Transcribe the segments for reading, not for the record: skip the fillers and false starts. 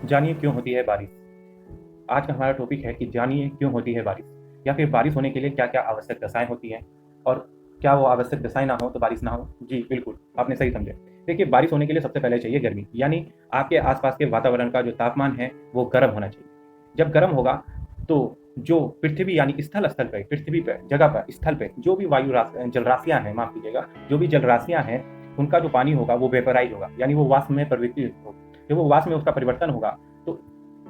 जानिए क्यों होती है बारिश। आज का हमारा टॉपिक है कि जानिए क्यों होती है बारिश, या फिर बारिश होने के लिए क्या क्या आवश्यक दशाएं होती हैं, और क्या वो आवश्यक दशाएं ना हो तो बारिश ना हो। जी बिल्कुल, आपने सही समझे। देखिए, बारिश होने के लिए सबसे पहले चाहिए गर्मी, यानी आपके आसपास के वातावरण का जो तापमान है वो गर्म होना चाहिए। जब गर्म होगा तो जो पृथ्वी यानी स्थल स्तर पर, पृथ्वी पर, जगह पर, स्थल पर जो भी जल राशियां हैं, माफ कीजिएगा, जो भी जल राशियां हैं, उनका जो पानी होगा वो वेपराइज होगा, यानी वो वाष्प में परिवर्तित होगा। जब वो वाष्प में उसका परिवर्तन होगा तो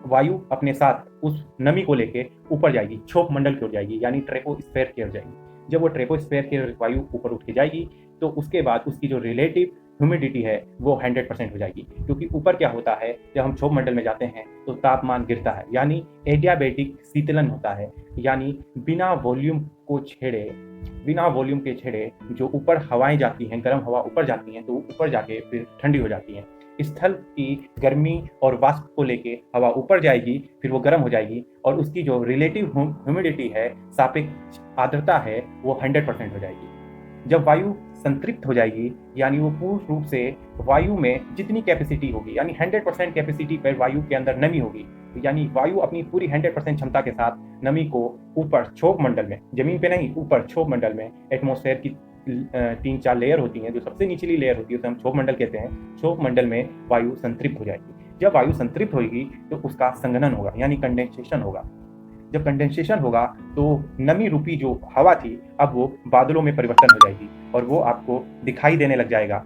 वायु अपने साथ उस नमी को लेके ऊपर जाएगी, क्षोभ मंडल की ओर जाएगी, यानी ट्रेपोस्फेयर की ओर जाएगी। जब वो ट्रेपोस्फेयर की वायु ऊपर उठ के जाएगी तो उसके बाद उसकी जो रिलेटिव ह्यूमिडिटी है वो 100% हो जाएगी, क्योंकि ऊपर क्या होता है, जब हम क्षोभ मंडल में जाते हैं तो तापमान गिरता है, यानी एडियाबेटिक शीतलन होता है। यानी बिना वॉल्यूम को छेड़े, बिना वॉल्यूम के छेड़े जो ऊपर हवाएं जाती हैं, गर्म हवा ऊपर जाती हैं, तो ऊपर जाके फिर ठंडी हो जाती हैं। स्थल की गर्मी और वाष्प को लेके हवा ऊपर जाएगी, फिर वो गर्म हो जाएगी, और उसकी जो रिलेटिव ह्यूमिडिटी है, सापेक्ष आर्द्रता है, वो 100% हो जाएगी। जब वायु संतृप्त हो जाएगी, यानी वो पूर्ण रूप से वायु में जितनी कैपेसिटी होगी, यानी 100% कैपेसिटी पर वायु के अंदर नमी होगी, यानी वायु अपनी पूरी 100% क्षमता के साथ नमी को ऊपर क्षोभ मंडल में, जमीन पे नहीं, ऊपर क्षोभ मंडल में, एटमॉस्फेयर की 3-4 लेयर होती हैं, जो सबसे निचली लेयर होती है उसे हम क्षोभ मंडल कहते हैं, क्षोभ मंडल में वायु संतृप्त हो जाएगी। जब वायु संतृप्त होगी तो उसका संघनन होगा, यानी कंडेंसेशन होगा। जब कंडेंसेशन होगा तो नमी रूपी जो हवा थी अब वो बादलों में परिवर्तन हो जाएगी, और वो आपको दिखाई देने लग जाएगा।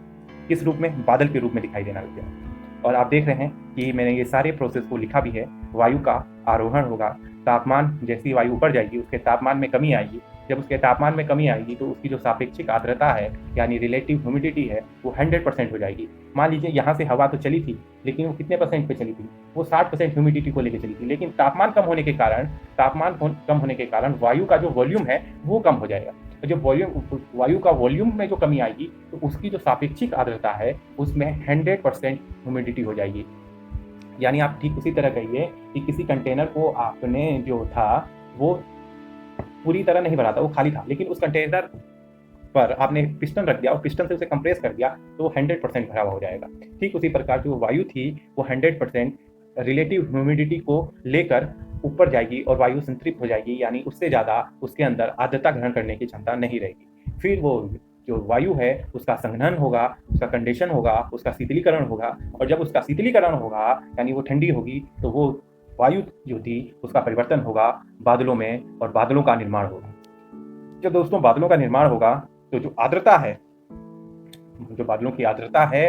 किस रूप में? बादल के रूप में दिखाई देना लग जाएगा। और आप देख रहे हैं कि मैंने ये सारे प्रोसेस को लिखा भी है। वायु का आरोहण होगा, तापमान, जैसी वायु ऊपर जाएगी उसके तापमान में कमी आएगी। जब उसके तापमान में कमी आएगी तो उसकी जो सापेक्षिक आर्द्रता है, यानी रिलेटिव ह्यूमिडिटी है, वो 100% हो जाएगी। मान लीजिए यहाँ से हवा तो चली थी, लेकिन वो कितने परसेंट पे चली थी? वो 60% ह्यूमिडिटी को लेकर चली थी, लेकिन तापमान कम होने के कारण, वायु का जो वॉल्यूम है वो कम हो जाएगा। तो जब वायु का वॉल्यूम में जो कमी आएगी तो उसकी जो सापेक्षिक आर्द्रता है उसमें 100% ह्यूमिडिटी हो जाएगी। यानी आप ठीक उसी तरह कहिए कि किसी कंटेनर को आपने जो था वो पूरी तरह नहीं भरा था, वो खाली था, लेकिन उस कंटेनर पर आपने पिस्टन रख दिया और पिस्टन से उसे कंप्रेस कर दिया तो वो 100% भरा हुआ हो जाएगा। ठीक उसी प्रकार जो वायु थी वो 100% रिलेटिव ह्यूमिडिटी को लेकर ऊपर जाएगी और वायु संतृप्त हो जाएगी, यानी उससे ज़्यादा उसके अंदर आर्द्रता ग्रहण करने की क्षमता नहीं रहेगी। फिर वो जो वायु है उसका संघनन होगा, उसका कंडेशन होगा, उसका शीतलीकरण होगा, और जब उसका शीतलीकरण होगा यानी वो ठंडी होगी तो वो वायु जो थी उसका परिवर्तन होगा बादलों में, और बादलों का निर्माण होगा। जब दोस्तों बादलों का निर्माण होगा तो जो आर्द्रता है, जो बादलों की आर्द्रता है,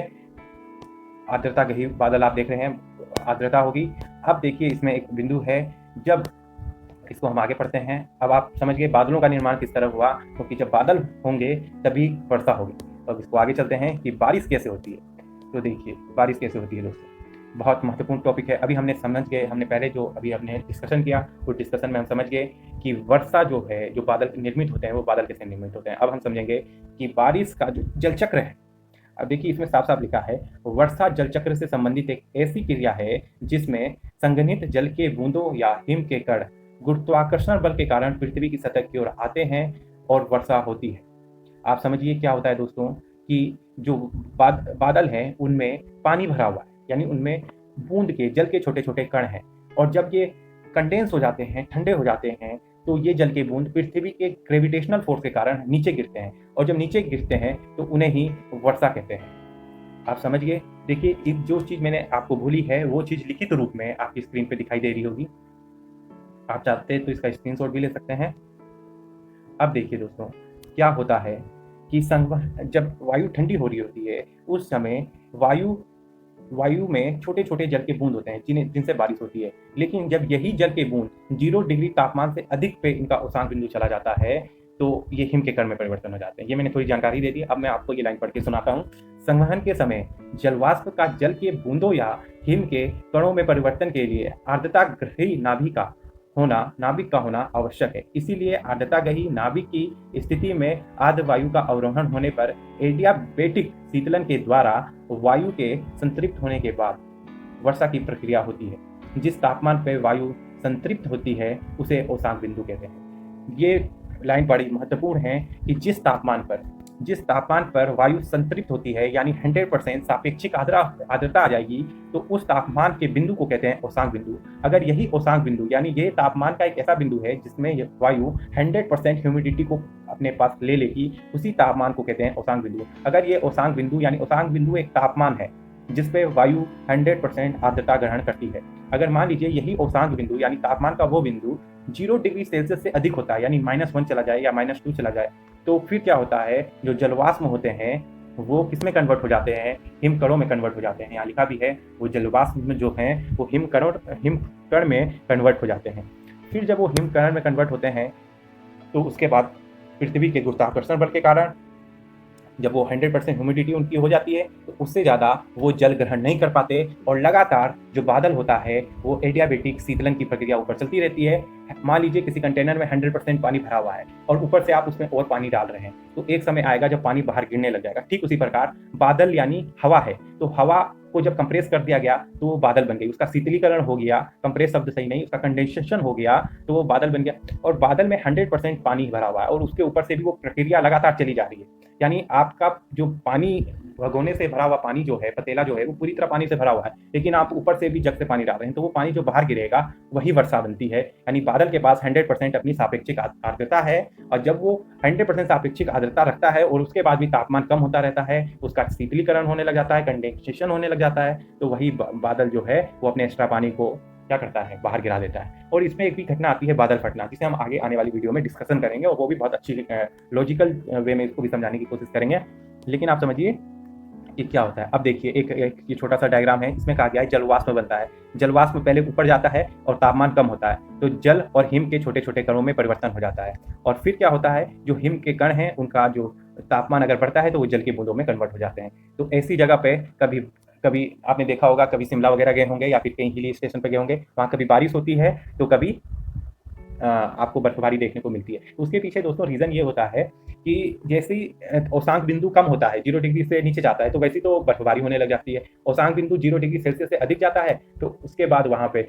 आर्द्रता गही बादल आप देख रहे हैं, आर्द्रता होगी। अब देखिए इसमें एक बिंदु है, जब इसको हम आगे पढ़ते हैं। अब आप समझ गए बादलों का निर्माण किस तरह हुआ, क्योंकि जब बादल होंगे तभी वर्षा होगी। तो अब इसको आगे चलते हैं कि बारिश कैसे होती है। तो देखिए बारिश कैसे होती है दोस्तों, बहुत महत्वपूर्ण टॉपिक है। अभी हमने समझ गए, हमने पहले जो अभी हमने डिस्कशन किया उस डिस्कशन में हम समझ गए कि वर्षा जो है, जो बादल निर्मित होते हैं वो बादल कैसे निर्मित होते हैं। अब हम समझेंगे कि बारिश का जो जल चक्र है। अब देखिए इसमें साफ साफ लिखा है, वर्षा जल चक्र से संबंधित एक ऐसी क्रिया है जिसमें संघनित जल के बूंदों या हिम के कण गुरुत्वाकर्षण बल के कारण पृथ्वी की सतह की ओर आते हैं और वर्षा होती है। आप समझिए क्या होता है दोस्तों कि जो बादल हैं उनमें पानी भरा हुआ है, यानी उनमें बूंद के जल के छोटे छोटे कण हैं, और जब ये कंडेंस हो जाते हैं, ठंडे हो जाते हैं, तो ये जल के बूंद पृथ्वी के ग्रेविटेशनल फोर्स के कारण नीचे गिरते हैं, और जब नीचे गिरते हैं तो उन्हें ही वर्षा कहते हैं। आप समझ गए। देखिए जो चीज़ मैंने आपको भूली है वो चीज़ लिखित रूप में आपकी स्क्रीन पे दिखाई दे रही होगी। आप चाहते हैं तो इसका स्क्रीनशॉट भी ले सकते हैं। अब देखिए दोस्तों क्या होता है कि जब वायु ठंडी हो रही होती है उस समय वायु में छोटे छोटे जल के बूंद होते हैं जिनसे बारिश होती है, लेकिन जब यही जल के बूंद 0 डिग्री तापमान से अधिक पे इनका औसंक बिंदु चला जाता है तो ये हिम के कण में परिवर्तन हो जाते हैं। ये मैंने थोड़ी जानकारी दे दी, अब मैं आपको ये लाइन पढ़ के सुनाता हूँ। संवहन के समय जलवाष्प का जल के बूंदों या हिम के कणों में परिवर्तन के लिए आर्द्रता ग्रही नाभिक का होना आवश्यक है। इसीलिए आर्द्रतागही नाभिक की स्थिति में आर्द्र वायु का अवरोहण होने पर एडियाबेटिक शीतलन के द्वारा वायु के संतृप्त होने के बाद वर्षा की प्रक्रिया होती है। जिस तापमान पर वायु संतृप्त होती है उसे औसंक बिंदु कहते हैं। ये लाइन बड़ी महत्वपूर्ण है कि जिस तापमान पर जिस तापमान पर वायु संतृप्त होती है यानी 100% सापेक्षिक आर्द्रता आ जाएगी, तो उस तापमान के बिंदु को कहते हैं औसांक बिंदु। अगर यही औसांक बिंदु यानी ये तापमान का एक ऐसा बिंदु है जिसमें वायु 100% ह्यूमिडिटी को अपने पास ले लेगी, उसी तापमान को कहते हैं औसांक बिंदु। अगर ये औसांक बिंदु यानी औसांक बिंदु एक तापमान है जिसपे वायु 100% आर्द्रता ग्रहण करती है। अगर मान लीजिए यही औसांक बिंदु यानी तापमान का वो बिंदु 0 डिग्री सेल्सियस से अधिक होता है यानी -1 चला जाए या -2 चला जाए, तो फिर क्या होता है, जो जलवाष्प होते हैं वो किस में कन्वर्ट हो जाते हैं, हिमकणों में कन्वर्ट हो जाते हैं। यहाँ लिखा भी है वो जलवाष्प में जो हैं वो हिमकण में कन्वर्ट हो जाते हैं। फिर जब वो हिमकण में कन्वर्ट होते हैं तो उसके बाद पृथ्वी के गुरुत्वाकर्षण बल के कारण जब वो 100% ह्यूमिडिटी उनकी हो जाती है तो उससे ज़्यादा वो जल ग्रहण नहीं कर पाते और लगातार जो बादल होता है वो एडियाबेटिक शीतलन की प्रक्रिया ऊपर चलती रहती है। मान लीजिए किसी कंटेनर में 100% पानी भरा हुआ है और ऊपर से आप उसमें और पानी डाल रहे हैं, तो एक समय आएगा जब पानी बाहर गिरने लग जाएगा। ठीक उसी प्रकार बादल यानी हवा है, तो हवा को जब कंप्रेस कर दिया गया तो वो बादल बन गई, उसका शीतलीकरण हो गया, कंप्रेस शब्द सही नहीं, उसका कंडेंसेशन हो गया तो वो बादल बन गया। और बादल में 100% पानी भरा हुआ है और उसके ऊपर से भी वो प्रक्रिया लगातार चली जा रही है, यानी आपका जो पानी भगोने से भरा हुआ पानी जो है, पतीला जो है वो पूरी तरह पानी से भरा हुआ है, लेकिन आप ऊपर से भी जग से पानी डाल रहे हैं, तो वो पानी जो बाहर गिरेगा वही वर्षा बनती है। यानी बादल के पास 100% अपनी सापेक्षिक आर्द्रता है और जब वो 100% सापेक्षिक आर्द्रता रखता है और उसके बाद भी तापमान कम होता रहता है, उसका शीतलीकरण होने लग जाता है, कंडेंसेशन होने लग जाता है, तो वही बादल जो है वो अपने एक्स्ट्रा पानी को क्या करता है, बाहर गिरा देता है। और इसमें एक भी घटना आती है बादल फटना, जिसे हम आगे आने वाली वीडियो में डिस्कशन करेंगे और वो भी बहुत अच्छी लॉजिकल वे में इसको भी समझाने की कोशिश करेंगे। लेकिन आप समझिए कि क्या होता है। अब देखिए एक ये छोटा सा डायग्राम है, इसमें कहा गया है जलवाष्प बनता है। जलवाष्प पहले ऊपर जाता है और तापमान कम होता है तो जल और हिम के छोटे छोटे कणों में परिवर्तन हो जाता है और फिर क्या होता है, जो हिम के कण हैं उनका जो तापमान अगर बढ़ता है तो वो जल के बूंदों में कन्वर्ट हो जाते हैं। तो ऐसी जगह पे कभी कभी आपने देखा होगा, कभी शिमला वगैरह गए होंगे या फिर कहीं हिली स्टेशन पर गए होंगे, वहाँ कभी बारिश होती है तो कभी आपको बर्फबारी देखने को मिलती है। तो उसके पीछे दोस्तों रीज़न ये होता है कि जैसे ही औसांक बिंदु कम होता है, 0 डिग्री से नीचे जाता है, तो वैसे तो बर्फबारी होने लग जाती है। औसांक बिंदु 0 डिग्री सेल्सियस से अधिक जाता है तो उसके बाद वहाँ पे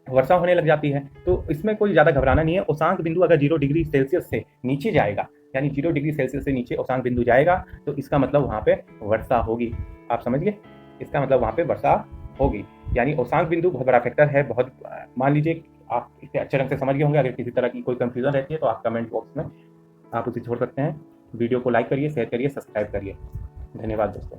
वर्षा होने लग जाती है। तो इसमें कोई ज़्यादा घबराना नहीं है। औसांक बिंदु अगर 0 डिग्री सेल्सियस से नीचे जाएगा, यानी 0 डिग्री सेल्सियस से नीचे औसांक बिंदु जाएगा, तो इसका मतलब वहाँ पे वर्षा होगी। आप समझ गए, इसका मतलब वहाँ पे वर्षा होगी। यानी औसांक बिंदु बहुत बड़ा फैक्टर है। बहुत मान लीजिए आप इसे अच्छे ढंग से समझ गए होंगे। अगर किसी तरह की कोई कंफ्यूजन रहती है तो आप कमेंट बॉक्स में आप उसे छोड़ सकते हैं। वीडियो को लाइक करिए, शेयर करिए, सब्सक्राइब करिए। धन्यवाद दोस्तों।